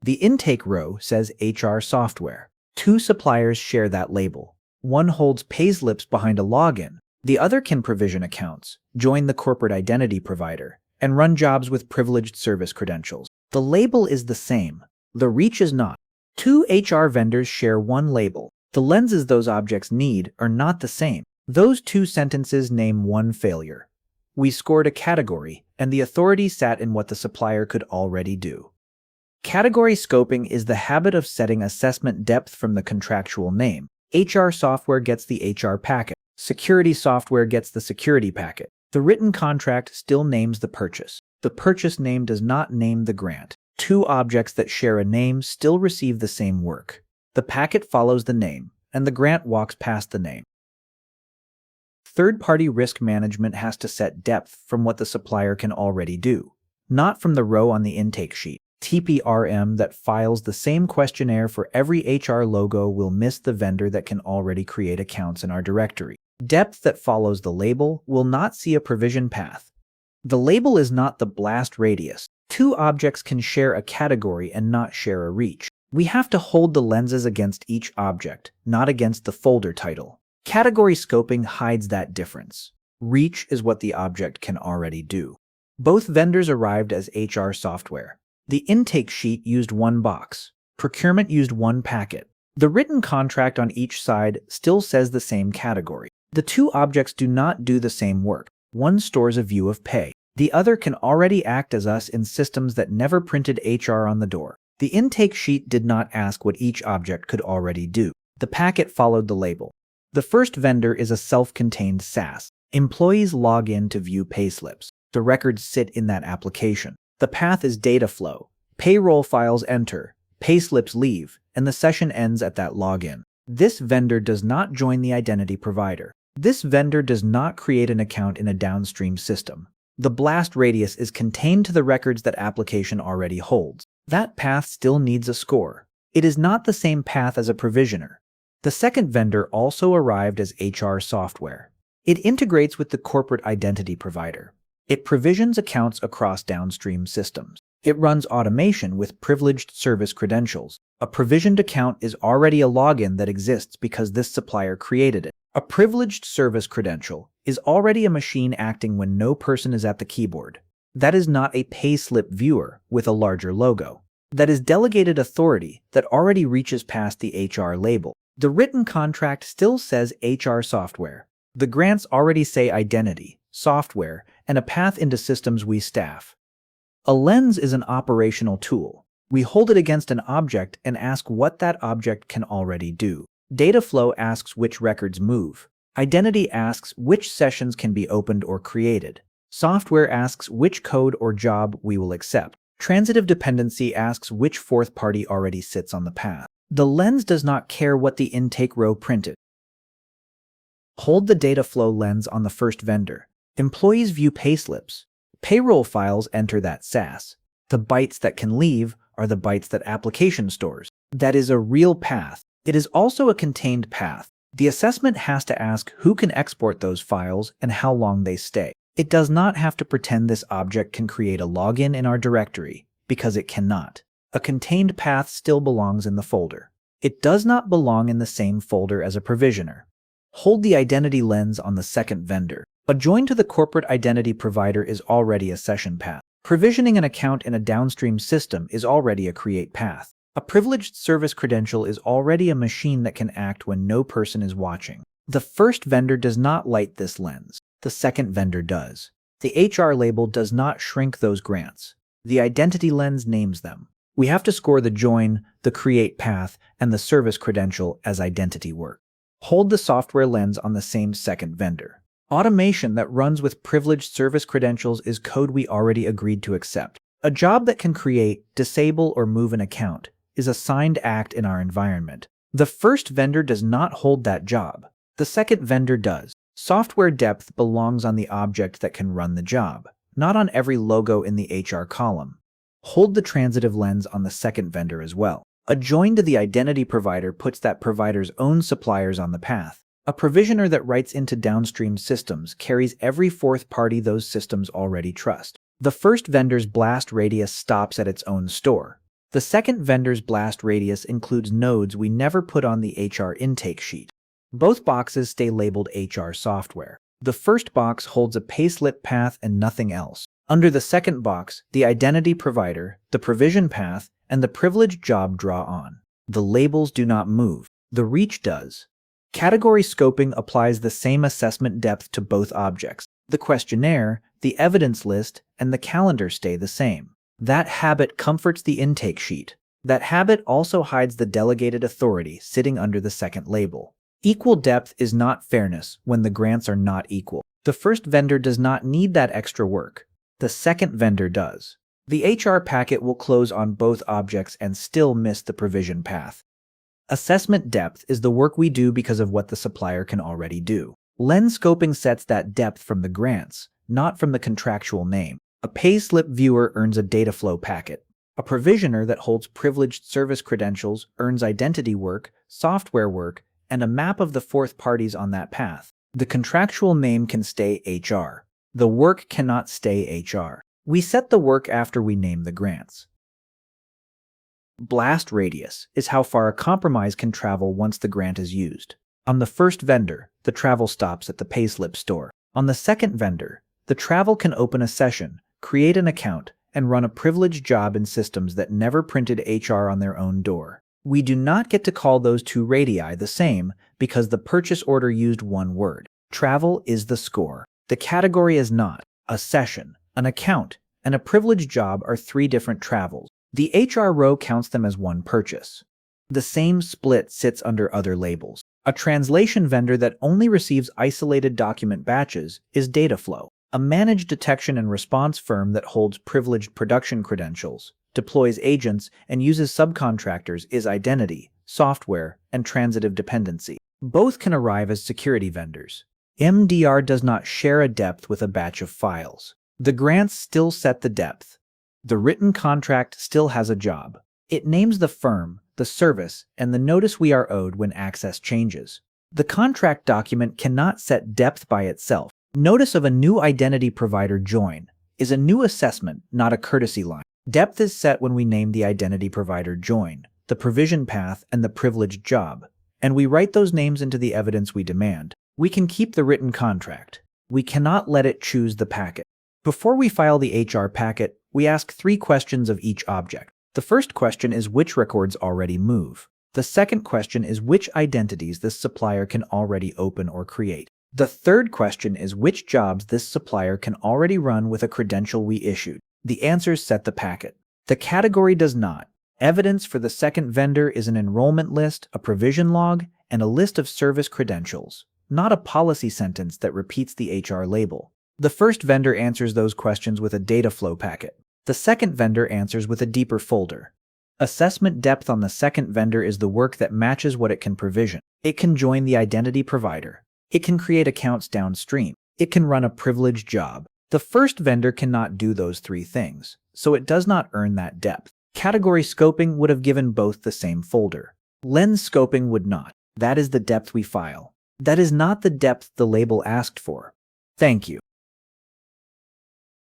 The intake row says HR software. Two suppliers share that label. One holds payslips behind a login. The other can provision accounts, join the corporate identity provider, and run jobs with privileged service credentials. The label is the same. The reach is not. Two HR vendors share one label. The lenses those objects need are not the same. Those two sentences name one failure. We scored a category, and the authority sat in what the supplier could already do. Category scoping is the habit of setting assessment depth from the contractual name. HR software gets the HR packet. Security software gets the security packet. The written contract still names the purchase. The purchase name does not name the grant. Two objects that share a name still receive the same work. The packet follows the name, and the grant walks past the name. Third-party risk management has to set depth from what the supplier can already do, not from the row on the intake sheet. TPRM that files the same questionnaire for every HR logo will miss the vendor that can already create accounts in our directory. Depth that follows the label will not see a provision path. The label is not the blast radius. Two objects can share a category and not share a reach. We have to hold the lenses against each object, not against the folder title. Category scoping hides that difference. Reach is what the object can already do. Both vendors arrived as HR software. The intake sheet used one box. Procurement used one packet. The written contract on each side still says the same category. The two objects do not do the same work. One stores a view of pay. The other can already act as us in systems that never printed HR on the door. The intake sheet did not ask what each object could already do. The packet followed the label. The first vendor is a self-contained SaaS. Employees log in to view payslips. The records sit in that application. The path is data flow. Payroll files enter, payslips leave, and the session ends at that login. This vendor does not join the identity provider. This vendor does not create an account in a downstream system. The blast radius is contained to the records that application already holds. That path still needs a score. It is not the same path as a provisioner. The second vendor also arrived as HR software. It integrates with the corporate identity provider. It provisions accounts across downstream systems. It runs automation with privileged service credentials. A provisioned account is already a login that exists because this supplier created it. A privileged service credential is already a machine acting when no person is at the keyboard. That is not a payslip viewer with a larger logo. That is delegated authority that already reaches past the HR label. The written contract still says HR software. The grants already say identity, software, and a path into systems we staff. A lens is an operational tool. We hold it against an object and ask what that object can already do. Data flow asks which records move. Identity asks which sessions can be opened or created. Software asks which code or job we will accept. Transitive dependency asks which fourth party already sits on the path. The lens does not care what the intake row printed. Hold the data flow lens on the first vendor. Employees view payslips. Payroll files enter that SaaS. The bytes that can leave are the bytes that application stores. That is a real path. It is also a contained path. The assessment has to ask who can export those files and how long they stay. It does not have to pretend this object can create a login in our directory, because it cannot. A contained path still belongs in the folder. It does not belong in the same folder as a provisioner. Hold the identity lens on the second vendor. A join to the corporate identity provider is already a session path. Provisioning an account in a downstream system is already a create path. A privileged service credential is already a machine that can act when no person is watching. The first vendor does not light this lens. The second vendor does. The HR label does not shrink those grants. The identity lens names them. We have to score the join, the create path, and the service credential as identity work. Hold the software lens on the same second vendor. Automation that runs with privileged service credentials is code we already agreed to accept. A job that can create, disable, or move an account is a signed act in our environment. The first vendor does not hold that job. The second vendor does. Software depth belongs on the object that can run the job, not on every logo in the HR column. Hold the transitive lens on the second vendor as well. A join to the identity provider puts that provider's own suppliers on the path. A provisioner that writes into downstream systems carries every fourth party those systems already trust. The first vendor's blast radius stops at its own store. The second vendor's blast radius includes nodes we never put on the HR intake sheet. Both boxes stay labeled HR software. The first box holds a payslip path and nothing else. Under the second box, the identity provider, the provision path, and the privileged job draw on. The labels do not move. The reach does. Category scoping applies the same assessment depth to both objects. The questionnaire, the evidence list, and the calendar stay the same. That habit comforts the intake sheet. That habit also hides the delegated authority sitting under the second label. Equal depth is not fairness when the grants are not equal. The first vendor does not need that extra work. The second vendor does. The HR packet will close on both objects and still miss the provision path. Assessment depth is the work we do because of what the supplier can already do. Lens scoping sets that depth from the grants, not from the contractual name. A payslip viewer earns a data flow packet. A provisioner that holds privileged service credentials earns identity work, software work, and a map of the fourth parties on that path. The contractual name can stay HR. The work cannot stay HR. We set the work after we name the grants. Blast radius is how far a compromise can travel once the grant is used. On the first vendor, the travel stops at the payslip store. On the second vendor, the travel can open a session, create an account, and run a privileged job in systems that never printed HR on their own door. We do not get to call those two radii the same because the purchase order used one word. Travel is the score. The category is not. A session, an account, and a privileged job are three different travels. The HR row counts them as one purchase. The same split sits under other labels. A translation vendor that only receives isolated document batches is Dataflow. A managed detection and response firm that holds privileged production credentials, deploys agents, and uses subcontractors is Identity, Software, and Transitive Dependency. Both can arrive as security vendors. MDR does not share a depth with a batch of files. The grants still set the depth. The written contract still has a job. It names the firm, the service, and the notice we are owed when access changes. The contract document cannot set depth by itself. Notice of a new identity provider join is a new assessment, not a courtesy line. Depth is set when we name the identity provider join, the provision path, and the privileged job, and we write those names into the evidence we demand. We can keep the written contract. We cannot let it choose the packet. Before we file the HR packet, we ask 3 questions of each object. The first question is which records already move. The second question is which identities this supplier can already open or create. The third question is which jobs this supplier can already run with a credential we issued. The answers set the packet. The category does not. Evidence for the second vendor is an enrollment list, a provision log, and a list of service credentials, not a policy sentence that repeats the HR label. The first vendor answers those questions with a data flow packet. The second vendor answers with a deeper folder. Assessment depth on the second vendor is the work that matches what it can provision. It can join the identity provider. It can create accounts downstream. It can run a privileged job. The first vendor cannot do those 3 things, so it does not earn that depth. Category scoping would have given both the same folder. Lens scoping would not. That is the depth we file. That is not the depth the label asked for. Thank you.